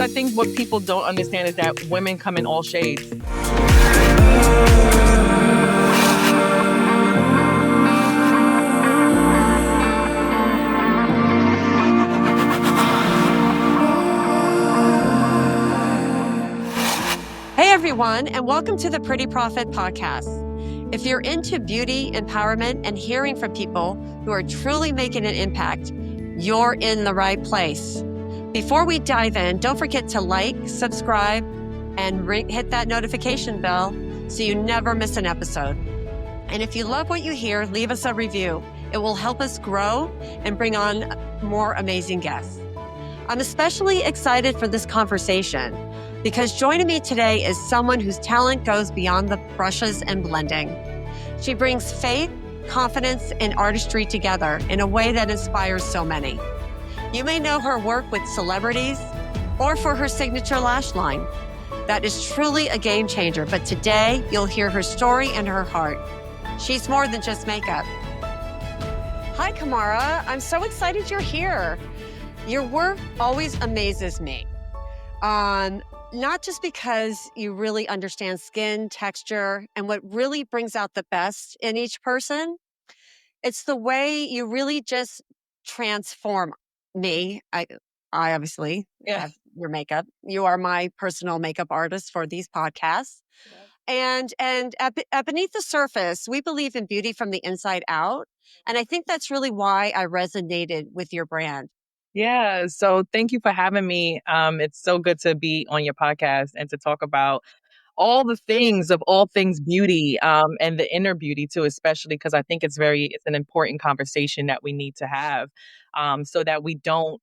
I think what people don't understand is that women come in all shades. Hey everyone, and welcome to the Pretty Profit Podcast. If you're into beauty, empowerment, and hearing from people who are truly making an impact, you're in the right place. Before we dive in, don't forget to like, subscribe, and hit that notification bell so you never miss an episode. And if you love what you hear, leave us a review. It will help us grow and bring on more amazing guests. I'm especially excited for this conversation because joining me today is someone whose talent goes beyond the brushes and blending. She brings faith, confidence, and artistry together in a way that inspires so many. You may know her work with celebrities or for her signature lash line. That is truly a game changer, but today you'll hear her story and her heart. She's more than just makeup. Hi, Kamara. I'm so excited you're here. Your work always amazes me. Not just because you really understand skin, texture, and what really brings out the best in each person. It's the way you really just transform me. I obviously have your makeup. You are my personal makeup artist for these podcasts. And beneath the surface, we believe in beauty from the inside out. And I think that's really why I resonated with your brand. Yeah, so thank you for having me. It's so good to be on your podcast and to talk about all the things of all things beauty, and the inner beauty too, especially because I think it's an important conversation that we need to have, so that we don't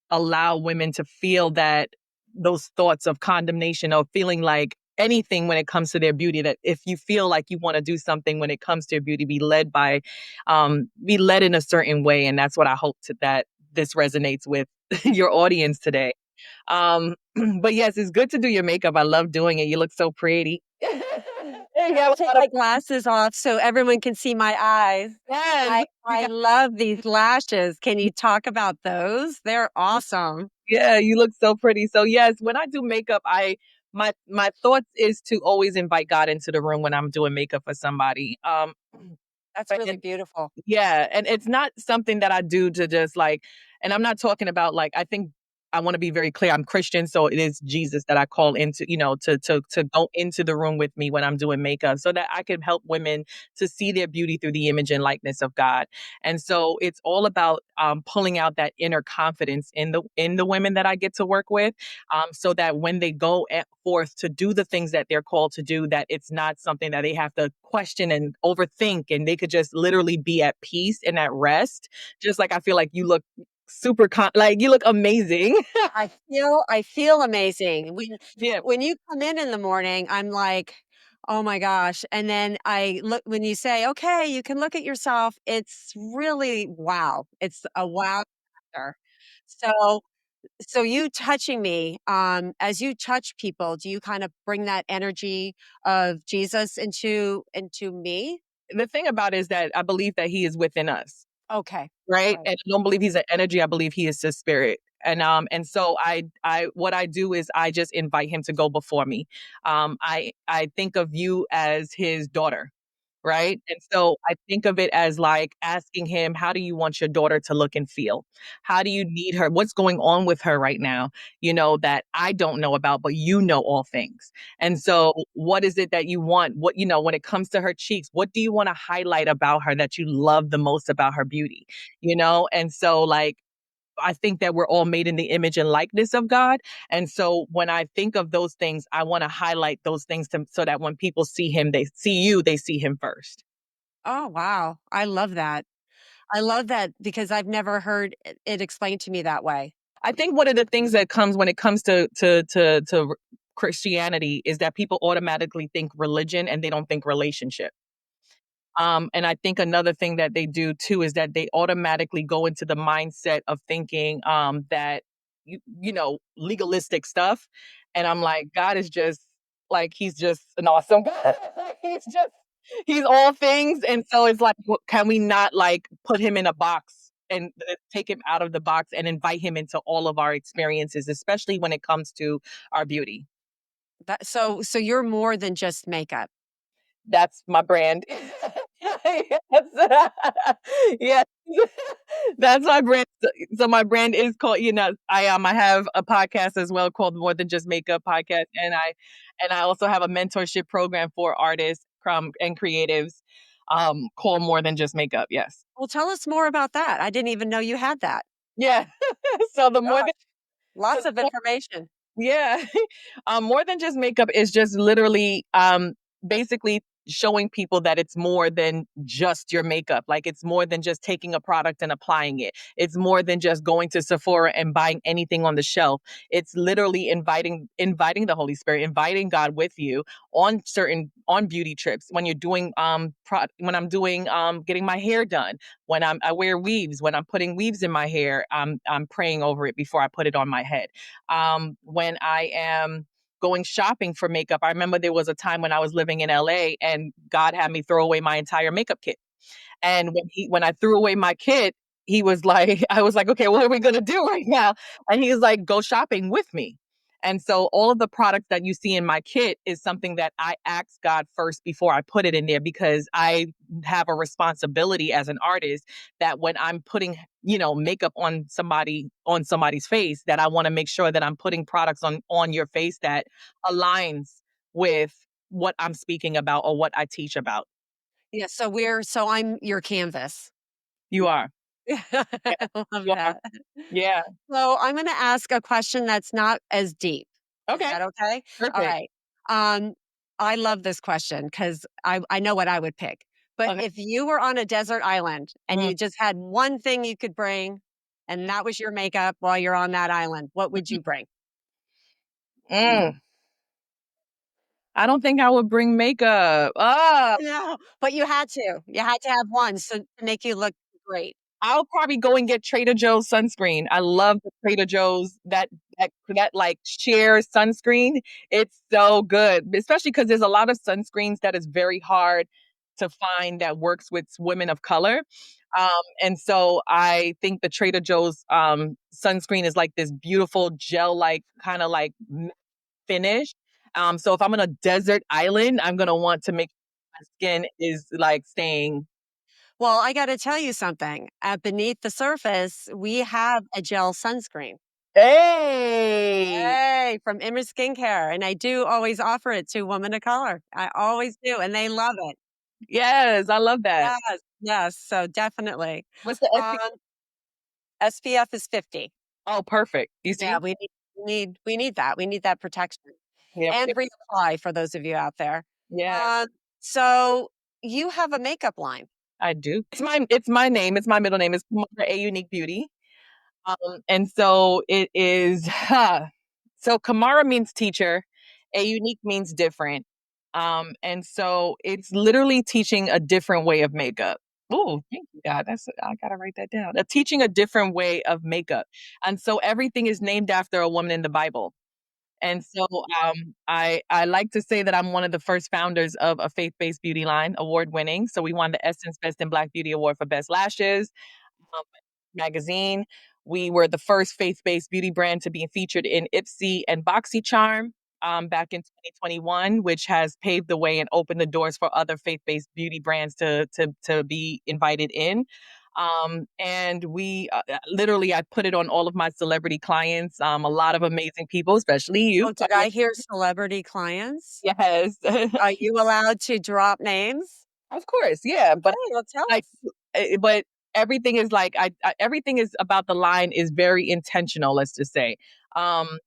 allow women to feel that those thoughts of condemnation or feeling like anything when it comes to their beauty, that if you feel like you want to do something when it comes to your beauty, be led in a certain way. And that's what I hope that this resonates with your audience today. But yes, it's good to do your makeup. I love doing it. You look so pretty. Take my glasses off so everyone can see my eyes. Yes. I love these lashes. Can you talk about those? They're awesome. Yeah, you look so pretty. So yes, when I do makeup, my thoughts is to always invite God into the room when I'm doing makeup for somebody. That's really beautiful. Yeah, and it's not something that I do to just like, and I'm not talking about like, I think I want to be very clear. I'm Christian, so it is Jesus that I call into, to go into the room with me when I'm doing makeup, so that I can help women to see their beauty through the image and likeness of God. And so it's all about pulling out that inner confidence in the women that I get to work with, so that when they go forth to do the things that they're called to do, that it's not something that they have to question and overthink, and they could just literally be at peace and at rest. Just like I feel like you look like you look amazing. I feel amazing. Yeah. When you come in the morning, I'm like, oh my gosh. And then I look, when you say, okay, you can look at yourself, it's really wow. It's a wow factor. So you touching me, as you touch people, do you kind of bring that energy of Jesus into me? The thing about it is that I believe that he is within us. Okay. Right? Right. And I don't believe he's an energy. I believe he is the spirit. And so what I do is I just invite him to go before me. I think of you as his daughter, right? And so I think of it as like asking him, how do you want your daughter to look and feel? How do you need her? What's going on with her right now? That I don't know about, but you know all things. And so what is it that you want? When it comes to her cheeks, what do you want to highlight about her that you love the most about her beauty? And so like, I think that we're all made in the image and likeness of God. And so when I think of those things, I want to highlight those things so that when people see him, they see him first. Oh, wow. I love that. I love that because I've never heard it explained to me that way. I think one of the things that comes when it comes to Christianity is that people automatically think religion and they don't think relationship. And I think another thing that they do too is that they automatically go into the mindset of thinking that legalistic stuff. And I'm like, God is just like, he's just an awesome God. He's all things. And so it's like, can we not like put him in a box and take him out of the box and invite him into all of our experiences, especially when it comes to our beauty. So you're more than just makeup. That's my brand. Yes. Yes. That's my brand. So my brand is called, I have a podcast as well called More Than Just Makeup Podcast. And I also have a mentorship program for artists and creatives called More Than Just Makeup. Yes. Well, tell us more about that. I didn't even know you had that. Yeah. So the more Gosh, than lots of information. Yeah. More than just makeup is just literally basically showing people that it's more than just your makeup. Like it's more than just taking a product and applying it. It's more than just going to Sephora and buying anything on the shelf. It's literally inviting the Holy Spirit, inviting God with you on beauty trips. When you're doing when I'm doing getting my hair done, when I wear weaves, when I'm putting weaves in my hair, I'm praying over it before I put it on my head. When I am going shopping for makeup, I remember there was a time when I was living in LA and God had me throw away my entire makeup kit. And when I threw away my kit, he was like, I was like, okay, what are we gonna do right now? And he was like, go shopping with me. And so all of the products that you see in my kit is something that I ask God first before I put it in there, because I have a responsibility as an artist that when I'm putting, makeup on somebody's face, that I want to make sure that I'm putting products on your face that aligns with what I'm speaking about or what I teach about. Yeah, so I'm your canvas. You are. Yeah, I love you are. that. Yeah. So I'm gonna ask a question that's not as deep. Is Okay. that okay? All Perfect. right. Um, I love this question because I know what I would pick. But Okay. if you were on a desert island and Mm, you just had one thing you could bring, and that was your makeup while you're on that island, what would mhm, you bring? mm. I don't think I would bring makeup. No, but you had to. You had to have one so to make you look great. I'll probably go and get Trader Joe's sunscreen. I love the Trader Joe's that like sheer sunscreen. It's so good, especially because there's a lot of sunscreens that is very hard to find that works with women of color. And so I think the Trader Joe's sunscreen is like this beautiful gel like kind of like finish. So if I'm on a desert island, I'm gonna want to make sure my skin is like staying. Well, I got to tell you something. Beneath the surface, we have a gel sunscreen. Hey, Hey, from Image Skincare, and I do always offer it to women of color. I always do, and they love it. yes, I love that. Yes, yes, so definitely. What's the Um, SPF is 50. Oh, perfect. You Yeah, see? we need that. We need that protection Yeah, and reapply for those of you out there. yeah, So you have a makeup line. I do. It's my name. It's my middle name. It's Camara A Unique Beauty. And so it is. So Kamara means teacher. A unique means different. And so it's literally teaching a different way of makeup. Oh, thank you, God. I gotta write that down. Teaching a different way of makeup. And so everything is named after a woman in the Bible. And so I like to say that I'm one of the first founders of a faith-based beauty line, award winning. So we won the Essence Best in Black Beauty Award for Best Lashes magazine. We were the first faith-based beauty brand to be featured in Ipsy and BoxyCharm back in 2021, which has paved the way and opened the doors for other faith-based beauty brands to be invited in. And we literally, I put it on all of my celebrity clients, a lot of amazing people, especially you. Oh, did I hear celebrity clients? Yes, Are you allowed to drop names? of course, yeah. But Okay, well, tell like, us. but everything is like everything is about the line is very intentional. Let's just say, um,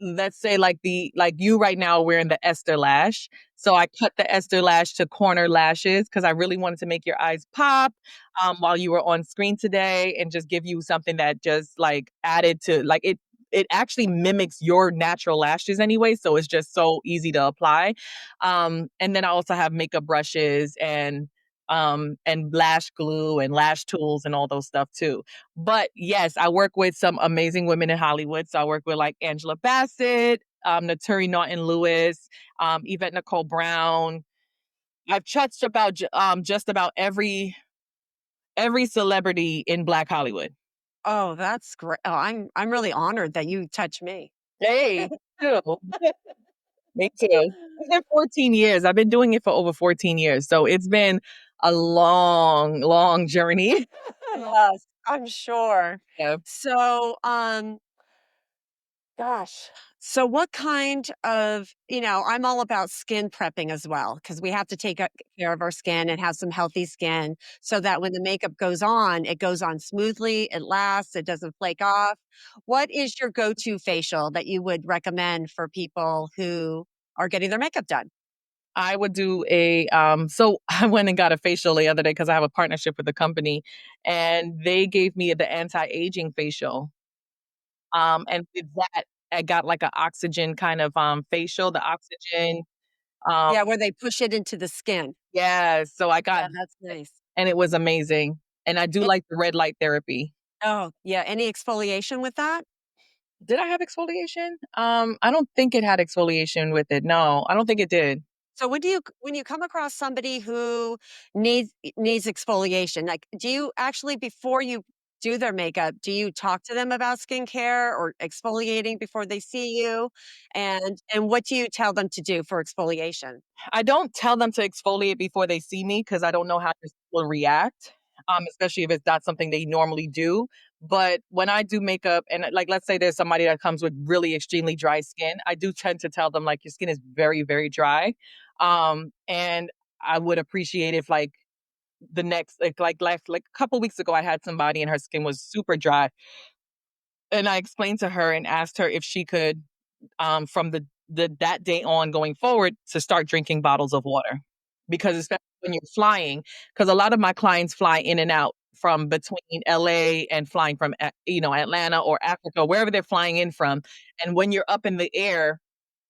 let's say like you right now are wearing the Esther lash. So I cut the Esther lash to corner lashes because I really wanted to make your eyes pop while you were on screen today and just give you something that just like added to like it actually mimics your natural lashes anyway, so it's just so easy to apply. And then I also have makeup brushes and lash glue and lash tools and all those stuff too. But yes, I work with some amazing women in Hollywood. So I work with like Angela Bassett, Naturi Norton Lewis, Yvette Nicole Brown. I've touched about just about every Every celebrity in Black Hollywood. Oh, that's great. Oh, I'm really honored that you touch me. Hey, too. Me too. It's been 14 years. I've been doing it for over 14 years. So it's been a long, long journey. Yes, I'm sure. Yeah. So, gosh. So what kind of, I'm all about skin prepping as well because we have to take care of our skin and have some healthy skin so that when the makeup goes on, it goes on smoothly, it lasts, it doesn't flake off. What is your go-to facial that you would recommend for people who are getting their makeup done? I would do so I went and got a facial the other day because I have a partnership with the company and they gave me the anti-aging facial. And with that, I got like an oxygen kind of facial, the oxygen. Um, Yeah, where they push it into the skin. yeah, so I got Yeah, that's nice. and it was amazing. And I do It, like the red light therapy. oh, yeah. Any exfoliation with that? Did I have exfoliation? I don't think it had exfoliation with it. No, I don't think it did. So when you come across somebody who needs exfoliation, like do you actually before you do their makeup, do you talk to them about skincare or exfoliating before they see you? And what do you tell them to do for exfoliation? I don't tell them to exfoliate before they see me because I don't know how they will react, especially if it's not something they normally do. But when I do makeup, and like, let's say there's somebody that comes with really extremely dry skin, I do tend to tell them like your skin is very, very dry, and I would appreciate if like the next like a couple weeks ago, I had somebody and her skin was super dry, and I explained to her and asked her if she could from the that day on going forward to start drinking bottles of water because especially when you're flying because a lot of my clients fly in and out from between LA and flying from Atlanta or Africa wherever they're flying in from, and when you're up in the air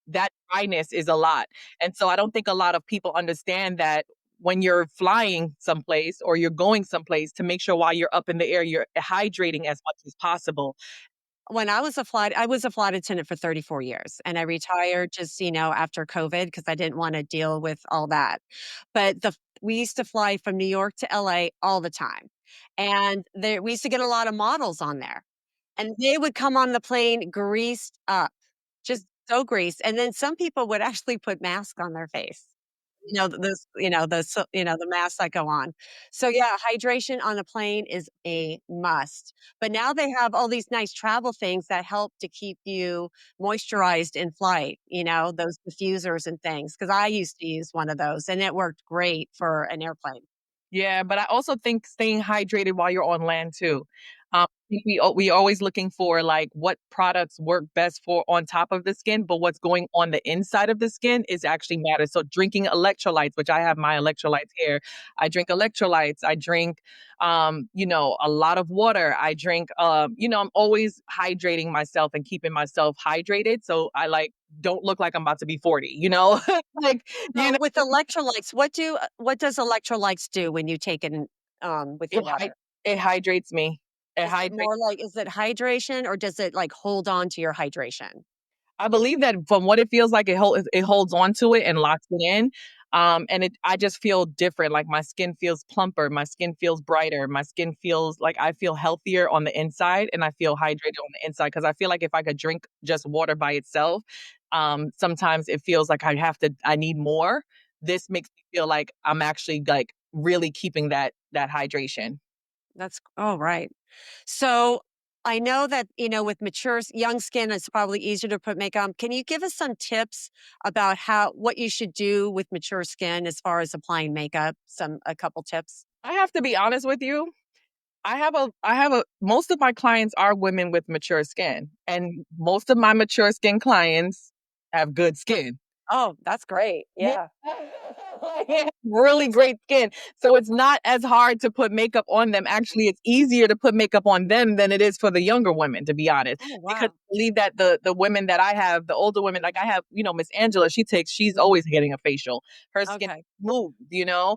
that dryness is a lot, and so I don't think a lot of people understand that when you're flying someplace or you're going someplace to make sure while you're up in the air you're hydrating as much as possible. When I was a flight attendant for 34 years and I retired just, after COVID because I didn't want to deal with all that. But we used to fly from New York to LA all the time. And we used to get a lot of models on there. And they would come on the plane greased up, just so greased. And then some people would actually put masks on their face. The masks that go on. So yeah, hydration on a plane is a must. But now they have all these nice travel things that help to keep you moisturized in flight, those diffusers and things. Cause I used to use one of those and it worked great for an airplane. Yeah, but I also think staying hydrated while you're on land too. I think we always looking for like what products work best for on top of the skin, but what's going on the inside of the skin is actually matters. So drinking electrolytes, which I have my electrolytes here. I drink electrolytes. I drink, a lot of water. I drink, I'm always hydrating myself and keeping myself hydrated. So I like don't look like I'm about to be 40. Like you So know. with electrolytes, what does electrolytes do when you take it in, with your It hy water? it hydrates me. It hydrates Is it hydration or does it like hold on to your hydration? I believe that from what it feels like, it holds on to it and locks it in, and I just feel different, like, my skin feels plumper, my skin feels brighter, my skin feels like I feel healthier on the inside, and I feel hydrated on the inside. Because I feel like if I could drink just water by itself, sometimes it feels like I need more. This makes me feel like I'm actually, like, really keeping that hydration. Oh, right. So I know that, with young skin, it's probably easier to put makeup on. Can you give us some tips about what you should do with mature skin as far as applying makeup? A couple tips. I have to be honest with you. I have a most of my clients are women with mature skin, and most of my mature skin clients have good skin. Oh, that's great. Yeah. Yeah. Yeah, really great skin. So it's not as hard to put makeup on them. Actually, it's easier to put makeup on them than it is for the younger women, to be honest. Oh, Because wow. I believe that the women that I have, the older women, like I have, Miss Angela, she's always getting a facial. Her skin Okay. moved.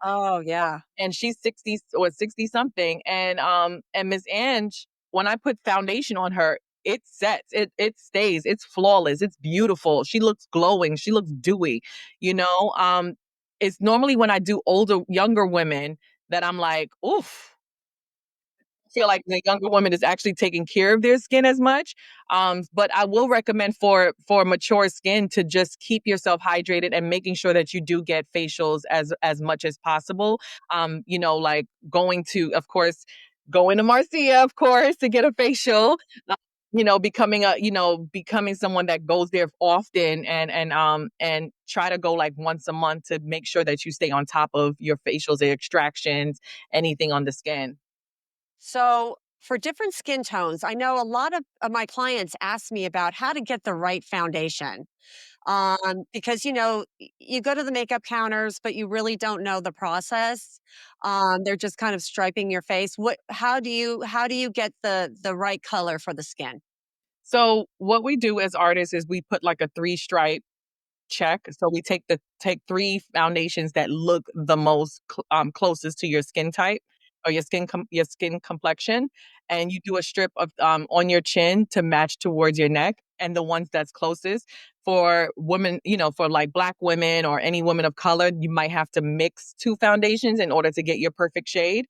Oh, yeah. And she's 60 or 60 something. And Miss Ange, when I put foundation on her, it sets, it stays, it's flawless, it's beautiful. She looks glowing, she looks dewy, you know. It's normally when I do younger women that I'm like, oof. feel like the younger woman is actually taking care of their skin as much. But I will recommend for mature skin to just keep yourself hydrated and making sure that you do get facials as much as possible. Like going to, of course, going to Marcia, of course, to get a facial. Becoming someone that goes there often and try to go like once a month to make sure that you stay on top of your facials, your extractions, anything on the skin. So, for different skin tones, I know a lot of my clients ask me about how to get the right foundation. Because you go to the makeup counters, but you really don't know the process. They're just kind of striping your face. How do you get the right color for the skin? So what we do as artists is we put like a three stripe check. So we take three foundations that look the most closest to your skin type or your skin complexion, and you do a strip of on your chin to match towards your neck, and the ones that's closest for women, for like Black women or any woman of color, you might have to mix two foundations in order to get your perfect shade.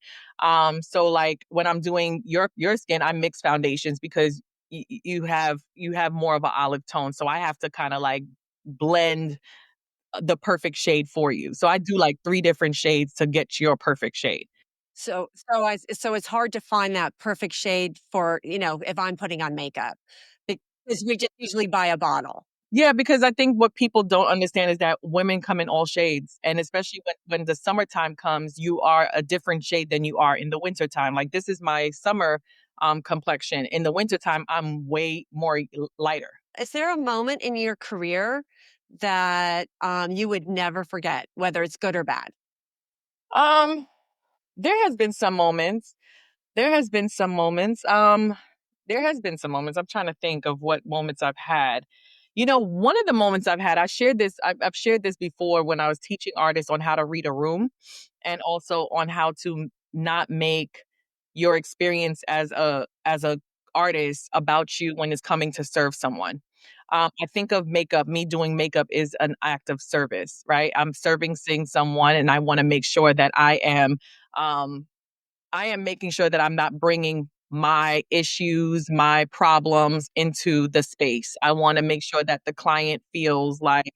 So like when I'm doing your skin, I mix foundations because you have more of an olive tone, so I have to kind of like blend the perfect shade for you. So I do like 3 different shades to get your perfect shade. So it's hard to find that perfect shade for, if I'm putting on makeup, because we just usually buy a bottle. Yeah, because I think what people don't understand is that women come in all shades, and especially when the summertime comes, you are a different shade than you are in the wintertime. Like, this is my summer, complexion. In the wintertime, I'm way more lighter. Is there a moment in your career that you would never forget, whether it's good or bad? Um, there has been some moments. There has been some moments. There has been some moments. I'm trying to think of what moments I've had. One of the moments I've had, I've shared this before when I was teaching artists on how to read a room and also on how to not make your experience as a artist about you when it's coming to serve someone. I think of makeup, me doing makeup is an act of service, right? I'm servicing someone and I want to make sure that um, I am making sure that I'm not bringing my issues, my problems into the space. I want to make sure that the client feels like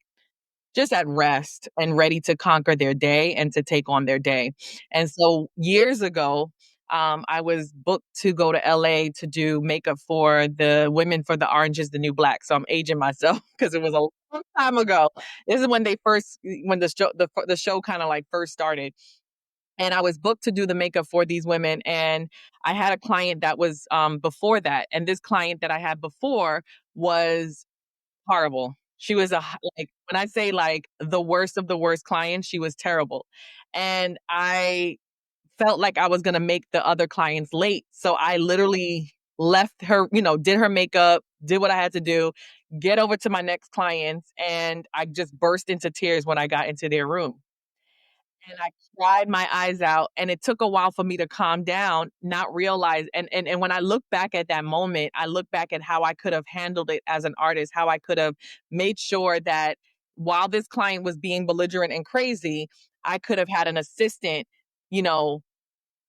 just at rest and ready to conquer their day and to take on their day. And so years ago, I was booked to go to LA to do makeup for the women for the Orange is the New Black. So I'm aging myself because it was a long time ago. This is when the show kind of like first started, and I was booked to do the makeup for these women. And I had a client that was before that, and this client that I had before was horrible. She was like, when I say like the worst of the worst clients, she was terrible, and I felt like I was gonna make the other clients late, so I literally left her, did her makeup, did what I had to do, get over to my next clients, and I just burst into tears when I got into their room. And I cried my eyes out, and it took a while for me to calm down, not realize, and when I look back at that moment, I look back at how I could have handled it as an artist, how I could have made sure that while this client was being belligerent and crazy, I could have had an assistant, you know,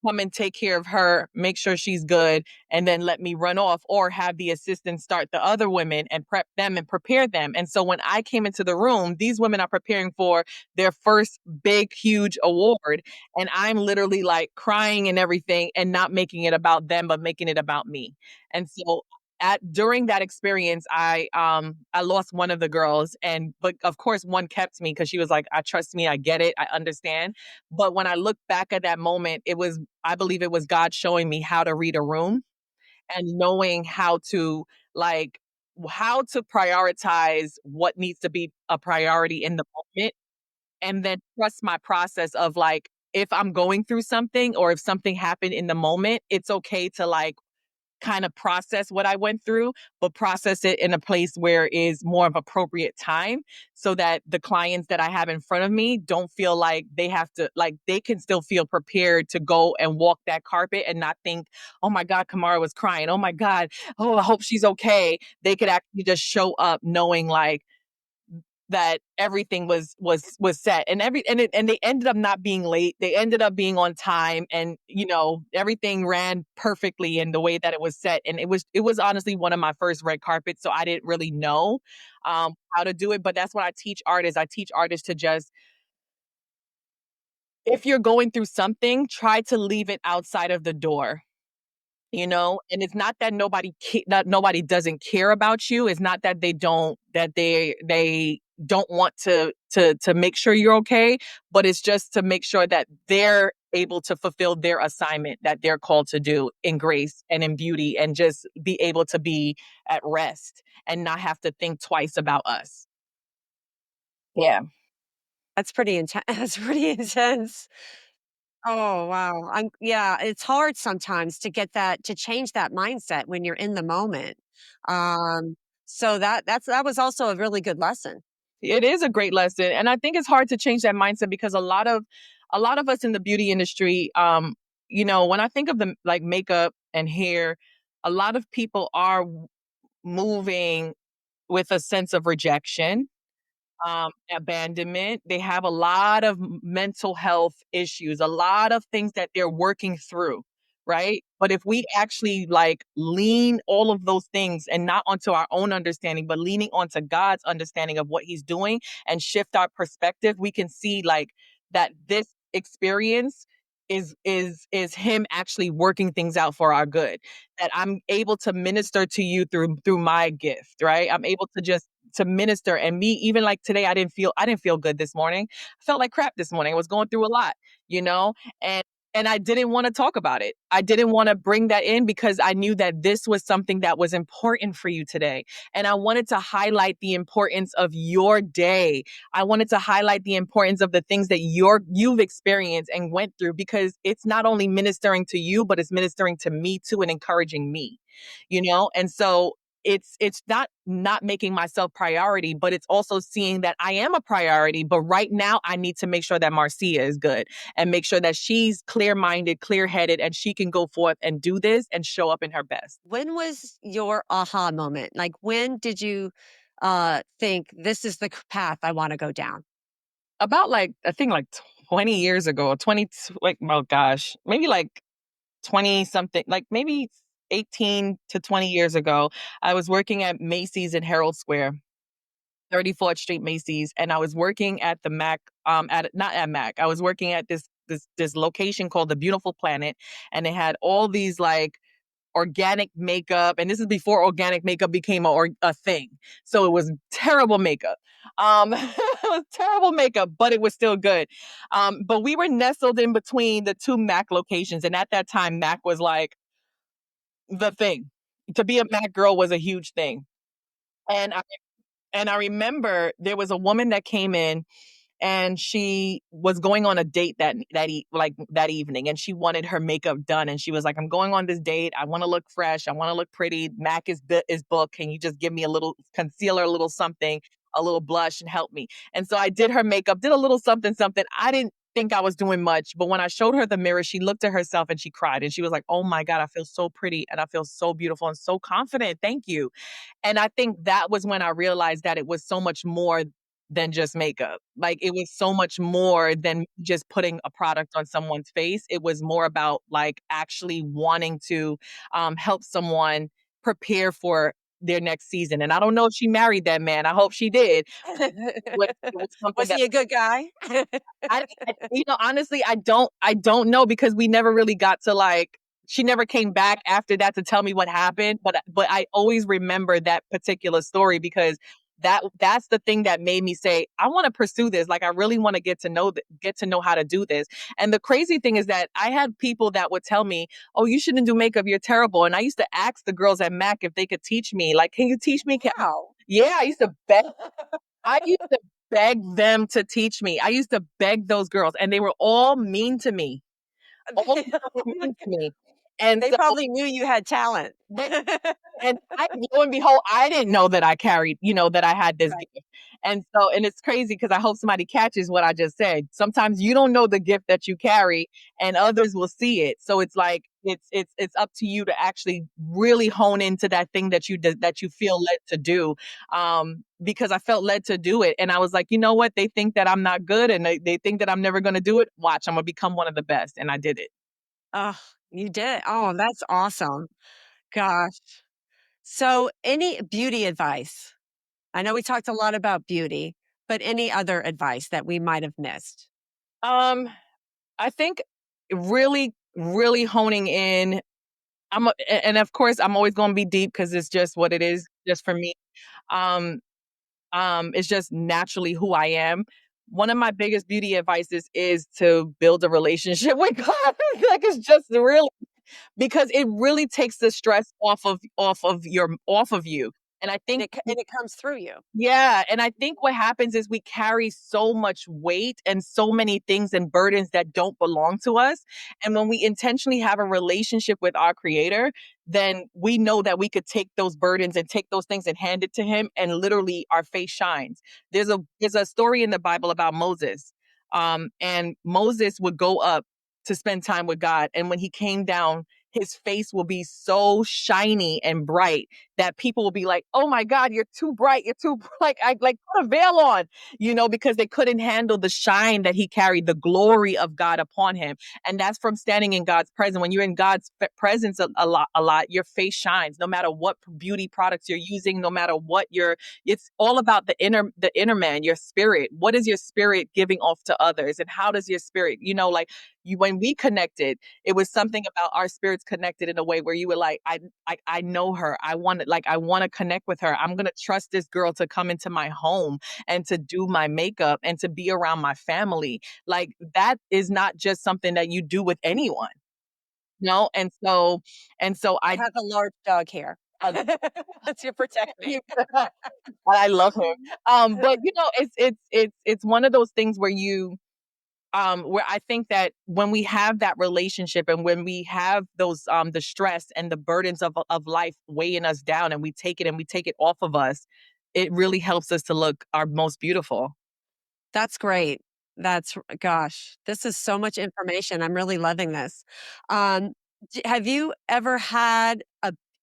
come and take care of her, make sure she's good, and then let me run off, or have the assistant start the other women and prep them and prepare them. And so when I came into the room, these women are preparing for their first big, huge award. And I'm literally like crying and everything and not making it about them, but making it about me. And so during that experience, I lost one of the girls, and but of course one kept me because she was like, I trust me, I get it, I understand. But when I look back at that moment, I believe it was God showing me how to read a room and knowing like how to prioritize what needs to be a priority in the moment, and then trust my process of like, if I'm going through something or if something happened in the moment, it's okay to like kind of process what I went through, but process it in a place where is more of appropriate time, so that the clients that I have in front of me don't feel like they have to, like, they can still feel prepared to go and walk that carpet and not think, oh my God, Kamara was crying. Oh my God. Oh, I hope she's okay. They could actually just show up knowing like that everything was set, and they ended up not being late. They ended up being on time, and everything ran perfectly in the way that it was set. And it was honestly one of my first red carpets, so I didn't really know how to do it. But that's what I teach artists. I teach artists to just, if you're going through something, try to leave it outside of the door. And it's not that nobody doesn't care about you. It's not that they don't want to make sure you're okay, but it's just to make sure that they're able to fulfill their assignment that they're called to do in grace and in beauty, and just be able to be at rest and not have to think twice about us. Yeah. That's pretty intense. That's pretty intense. Oh, wow. Yeah, it's hard sometimes to get that to change that mindset when you're in the moment. Um, so that was also a really good lesson. It is a great lesson, and I think it's hard to change that mindset because a lot of us in the beauty industry, when I think of the like makeup and hair, a lot of people are moving with a sense of rejection, abandonment. They have a lot of mental health issues, a lot of things that they're working through, right? But if we actually like lean all of those things and not onto our own understanding, but leaning onto God's understanding of what He's doing and shift our perspective, we can see like that this experience is Him actually working things out for our good. That I'm able to minister to you through my gift, right? I'm able to minister. And me, even like today, I didn't feel good this morning. I felt like crap this morning. I was going through a lot, you know, and I didn't want to talk about it. I didn't want to bring that in because I knew that this was something that was important for you today. And I wanted to highlight the importance of your day. I wanted to highlight the importance of the things that you've experienced and went through, because it's not only ministering to you, but it's ministering to me too and encouraging me. And so it's not making myself priority, but it's also seeing that I am a priority. But right now, I need to make sure that Marcia is good and make sure that she's clear minded, clear headed, and she can go forth and do this and show up in her best. When was your aha moment? Like, when did you think this is the path I want to go down? About like, I think like 20 years ago, 20, like, oh gosh, maybe like 20 something, like maybe 18 to 20 years ago, I was working at Macy's in Herald Square, 34th Street Macy's, and I was working at the Mac, at not at Mac. I was working at this location called the Beautiful Planet, and they had all these like organic makeup, and this is before organic makeup became a thing. So it was terrible makeup. It was terrible makeup, but it was still good. But we were nestled in between the two Mac locations, and at that time, Mac was like the thing. To be a Mac girl was a huge thing. And I remember there was a woman that came in, and she was going on a date that evening, and she wanted her makeup done, and she was like, I'm going on this date, I want to look fresh, I want to look pretty, Mac is booked, can you just give me a little concealer, a little something, a little blush, and help me? And so I did her makeup, did a little something something. I didn't think I was doing much, but when I showed her the mirror, she looked at herself and she cried, and she was like, oh my God, I feel so pretty and I feel so beautiful and so confident, thank you. And I think that was when I realized that it was so much more than just makeup. Like, it was so much more than just putting a product on someone's face. It was more about like actually wanting to help someone prepare for their next season. And I don't know if she married that man. I hope she did. It was something Was that he a good guy? honestly, I don't know, because we never really got to like, she never came back after that to tell me what happened, but I always remember that particular story, because that's the thing that made me say, I want to pursue this. Like, I really want to get to know how to do this. And the crazy thing is that I had people that would tell me, "Oh, you shouldn't do makeup. You're terrible." And I used to ask the girls at Mac if they could teach me. Like, "Can you teach me?" Wow. Yeah, I used to beg them to teach me. I used to beg those girls, and they were all mean to me. All of them Oh were my mean to God. me. And They so probably knew you had talent. they and lo and behold, I didn't know that I carried, that I had this Right. gift. And it's crazy, because I hope somebody catches what I just said. Sometimes you don't know the gift that you carry, and others will see it. So it's like, it's up to you to actually really hone into that thing that that you feel led to do. Because I felt led to do it, and I was like, you know what? They think that I'm not good, and they think that I'm never going to do it. Watch, I'm gonna become one of the best, and I did it. Oh, you did. Oh, that's awesome. Gosh. So, any beauty advice? I know we talked a lot about beauty, but any other advice that we might have missed? Um, I think really, really honing in. And of course, I'm always going to be deep because it's just what it is, just for me. Um, it's just naturally who I am. One of my biggest beauty advices is to build a relationship with God. Like it's just really because it really takes the stress off of you. And I think And it comes through you. yeah, and I think what happens is we carry so much weight and so many things and burdens that don't belong to us. And when we intentionally have a relationship with our creator, then we know that we could take those burdens and take those things and hand it to him and literally our face shines. There's a story in the Bible about Moses. And Moses would go up to spend time with God, and when he came down, his face will be so shiny and bright that people will be like, "Oh my God, you're too bright. You're too like I like put a veil on," because they couldn't handle the shine that he carried, the glory of God upon him. And that's from standing in God's presence. When you're in God's presence a lot, your face shines. No matter what beauty products you're using, no matter what it's all about the inner man, your spirit. What is your spirit giving off to others, and how does your spirit, like you when we connected, it was something about our spirits connected in a way where you were like, I know her. I want to connect with her. I'm gonna trust this girl to come into my home and to do my makeup and to be around my family. Like that is not just something that you do with anyone. No, and so I I have a large dog here. uh, To protect me. I love him. But it's one of those things where I think that when we have that relationship and when we have those the stress and the burdens of life weighing us down and we take it off of us, it really helps us to look our most beautiful. That's great. Gosh, this is so much information. I'm really loving this. Um, have you ever had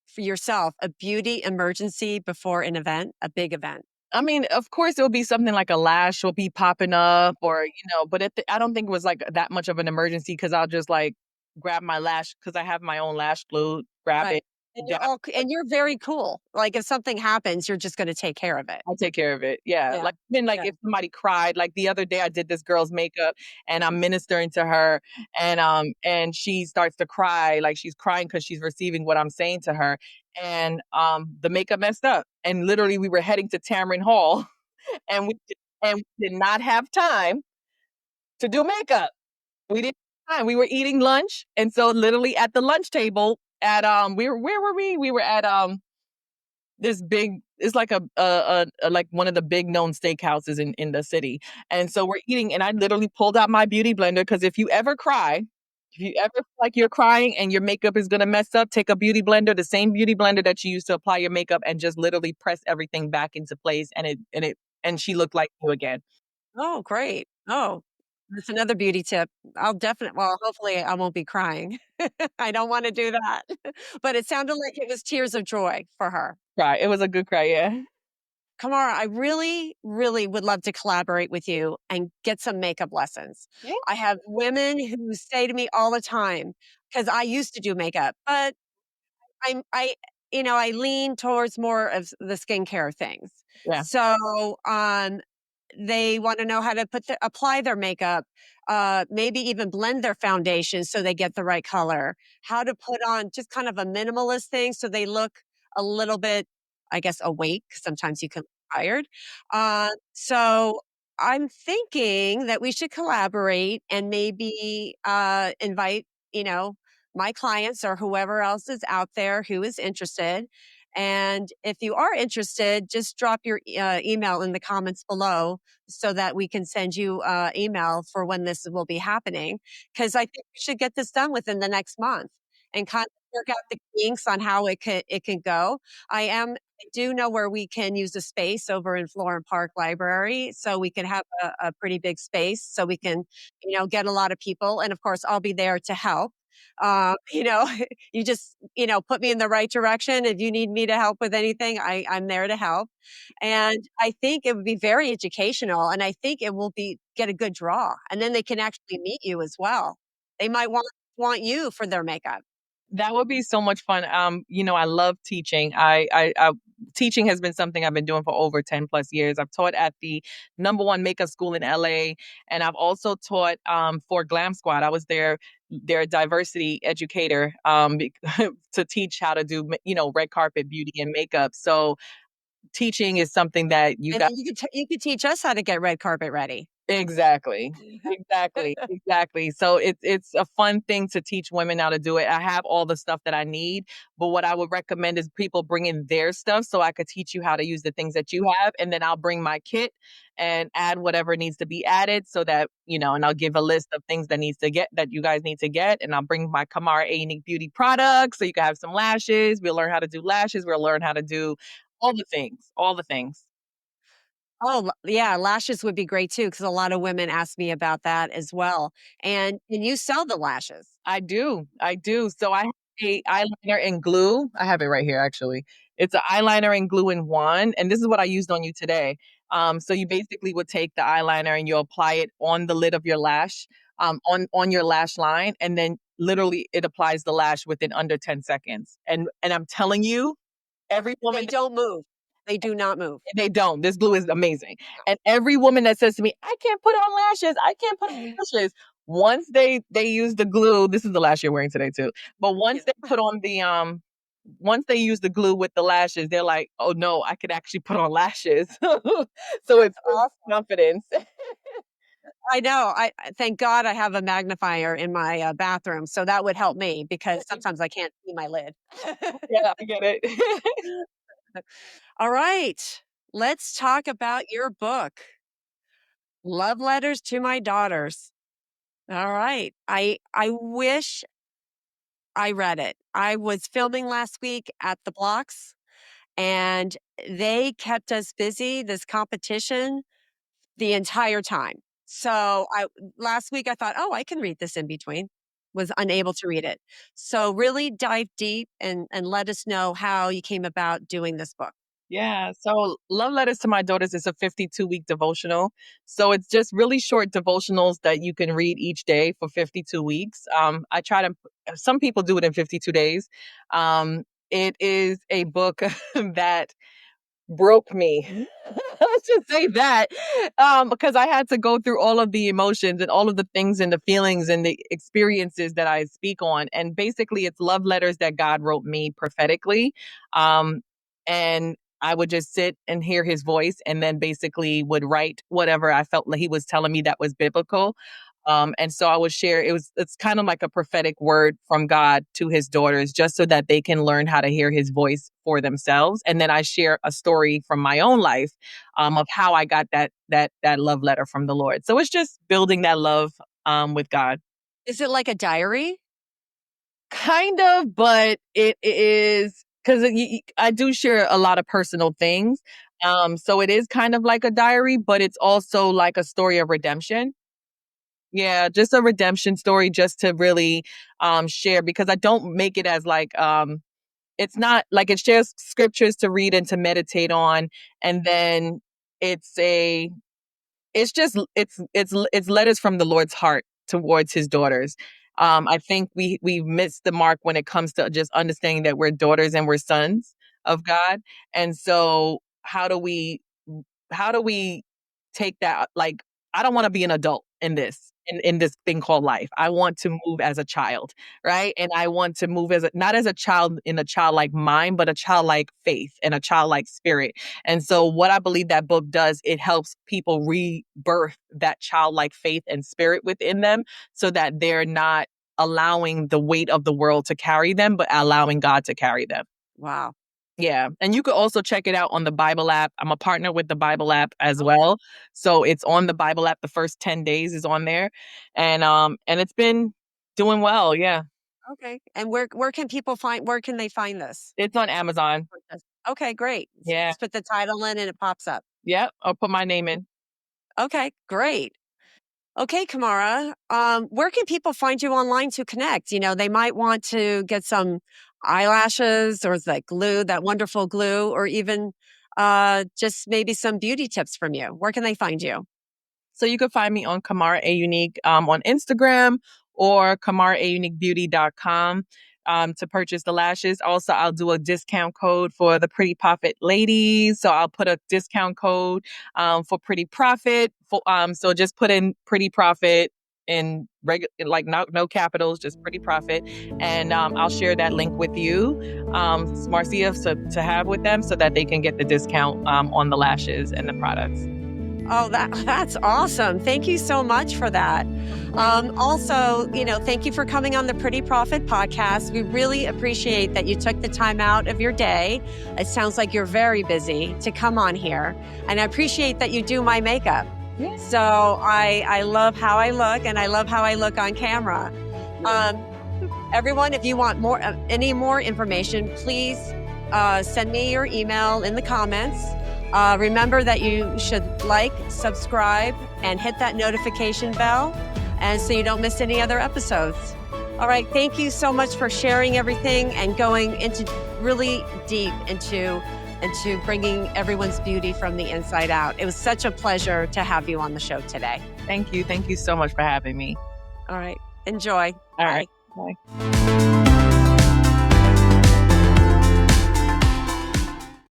for yourself a beauty emergency before an event, a big event? I mean, of course, it'll be something like a lash will be popping up, or but I don't think it was like that much of an emergency because I'll just like grab my lash because I have my own lash glue, grab it, Right. And dab. and you're very cool. Like if something happens, you're just going to take care of it. I'll take care of it. Yeah. Yeah. Like even like Yeah. if somebody cried, like the other day I did this girl's makeup and I'm ministering to her and she starts to cry, like she's crying because she's receiving what I'm saying to her. And the makeup messed up. And literally we were heading to Tamron Hall and we did not have time to do makeup. We didn't have time. We were eating lunch. And so literally at the lunch table at where were we? We were at this big it's like a like one of the big known steakhouses in the city. And so we're eating and I literally pulled out my beauty blender because if you ever feel like you're crying and your makeup is gonna mess up, take a beauty blender, the same beauty blender that you use to apply your makeup, and just literally press everything back into place and she looked like you again. Oh, great. Oh, that's another beauty tip. Well, hopefully I won't be crying. I don't want to do that. But it sounded like it was tears of joy for her. Cry. It was a good cry, yeah. Kamara, I really, really would love to collaborate with you and get some makeup lessons. Yeah. I have women who say to me all the time, because I used to do makeup, but I I lean towards more of the skincare things. Yeah. So, they wanna know how to apply their makeup, maybe even blend their foundation so they get the right color, how to put on just kind of a minimalist thing so they look a little bit, I guess, awake. Sometimes you can look tired. So I'm thinking that we should collaborate and maybe, invite, you know, my clients or whoever else is out there who is interested. And if you are interested, just drop your email in the comments below so that we can send you email for when this will be happening. Because I think we should get this done within the next month and kind of work out the kinks on how it can go. I do know where we can use a space over in Florham Park Library, so we can have a pretty big space, so we can get a lot of people. And of course, I'll be there to help. You know, you just, put me in the right direction. If you need me to help with anything, I'm there to help. And I think it would be very educational, and I think it will get a good draw. And then they can actually meet you as well. They might want you for their makeup. That would be so much fun. I love teaching. Teaching has been something I've been doing for over 10 plus years. I've taught at the number one makeup school in LA, and I've also taught for Glam Squad. I was their diversity educator to teach how to do red carpet beauty and makeup. So teaching is something that you And got. then you could teach us how to get red carpet ready. Exactly. Exactly. Exactly. So it's a fun thing to teach women how to do it. I have all the stuff that I need, but what I would recommend is people bring in their stuff so I could teach you how to use the things that you have, and then I'll bring my kit and add whatever needs to be added so that, and I'll give a list of things that you guys need to get, and I'll bring my Camara Aunique beauty products so you can have some lashes. We'll learn how to do lashes. We'll learn how to do all the things. All the things. Oh, yeah, lashes would be great too, because a lot of women ask me about that as well. And you sell the lashes. I do. I do. So I have a eyeliner and glue. I have it right here actually. It's an eyeliner and glue in one, and this is what I used on you today. So you basically would take the eyeliner and you apply it on the lid of your lash, on your lash line, and then literally it applies the lash within under 10 seconds. And I'm telling you, every woman They don't move. They do not move. they don't. This glue is amazing. And every woman that says to me, "I can't put on lashes. I can't put on lashes." Once they use the glue, this is the lash you're wearing today too. But Yeah. once they use the glue with the lashes, they're like, "Oh no, I could actually put on lashes." So That's it's awesome. confidence. I know. Thank God I have a magnifier in my, bathroom, so that would help me because sometimes I can't see my lid. Yeah, I get it. All right. Let's talk about your book, Love Letters to My Daughters. All right. I wish I read it. I was filming last week at the blocks, and they kept us busy, this competition, the entire time. So I last week I thought, "Oh, I can read this in between." Was unable to read it. So really dive deep and let us know how you came about doing this book. Yeah. So Love Letters to My Daughters is a 52-week devotional. So it's just really short devotionals that you can read each day for 52 weeks. I try to, some people do it in 52 days. It is a book that broke me. Let's just say that, because I had to go through all of the emotions and all of the things and the feelings and the experiences that I speak on. And basically, it's love letters that God wrote me prophetically. And I would just sit and hear his voice and then basically would write whatever I felt like he was telling me that was biblical. And so I would share, it's kind of like a prophetic word from God to his daughters, just so that they can learn how to hear his voice for themselves. And then I share a story from my own life, of how I got that love letter from the Lord. So it's just building that love with God. Is it like a diary? Kind of, but it is because I do share a lot of personal things. So it is kind of like a diary, but it's also like a story of redemption. Yeah, just a redemption story just to really share, because I don't make it as like it's not like, it shares scriptures to read and to meditate on, and then it's a it's letters from the Lord's heart towards his daughters. I think we missed the mark when it comes to just understanding that we're daughters and we're sons of God. And so how do we take that, like, I don't want to be an adult in this thing called life. I want to move as a child, right? And I want to move as not as a child in a childlike mind, but a childlike faith and a childlike spirit. And so what I believe that book does, it helps people rebirth that childlike faith and spirit within them so that they're not allowing the weight of the world to carry them, but allowing God to carry them. Wow. Yeah, and you could also check it out on the Bible app. I'm a partner with the Bible app as well. So it's on the Bible app. The first 10 days is on there. And it's been doing well. Yeah. Okay. And where can they find this? It's on Amazon. Okay, great. So Yeah. just put the title in and it pops up. Yeah. I'll put my name in. Okay, great. Okay, Kamara, where can people find you online to connect? They might want to get some eyelashes or that glue, that wonderful glue, or even just maybe some beauty tips from you. Where can they find you? So you can find me on Camara Aunique on Instagram or CamaraAuniqueBeauty.com to purchase the lashes. Also, I'll do a discount code for the Pretty Profit ladies. So I'll put a discount code for Pretty Profit. So just put in Pretty Profit in regular, like no capitals, just Pretty Profit, and I'll share that link with you, Marcia, to have with them so that they can get the discount on the lashes and the products. Oh, that's awesome. Thank you so much for that. Also, thank you for coming on the Pretty Profit podcast. We really appreciate that you took the time out of your day. It sounds like you're very busy to come on here. And I appreciate that you do my makeup. Yeah. So I love how I look, and I love how I look on camera. Everyone, if you want any more information, please send me your email in the comments. Remember that you should like, subscribe, and hit that notification bell, and so you don't miss any other episodes. All right, thank you so much for sharing everything and going into really deep into bringing everyone's beauty from the inside out. It was such a pleasure to have you on the show today. Thank you. Thank you so much for having me. All right, enjoy. All right. Bye.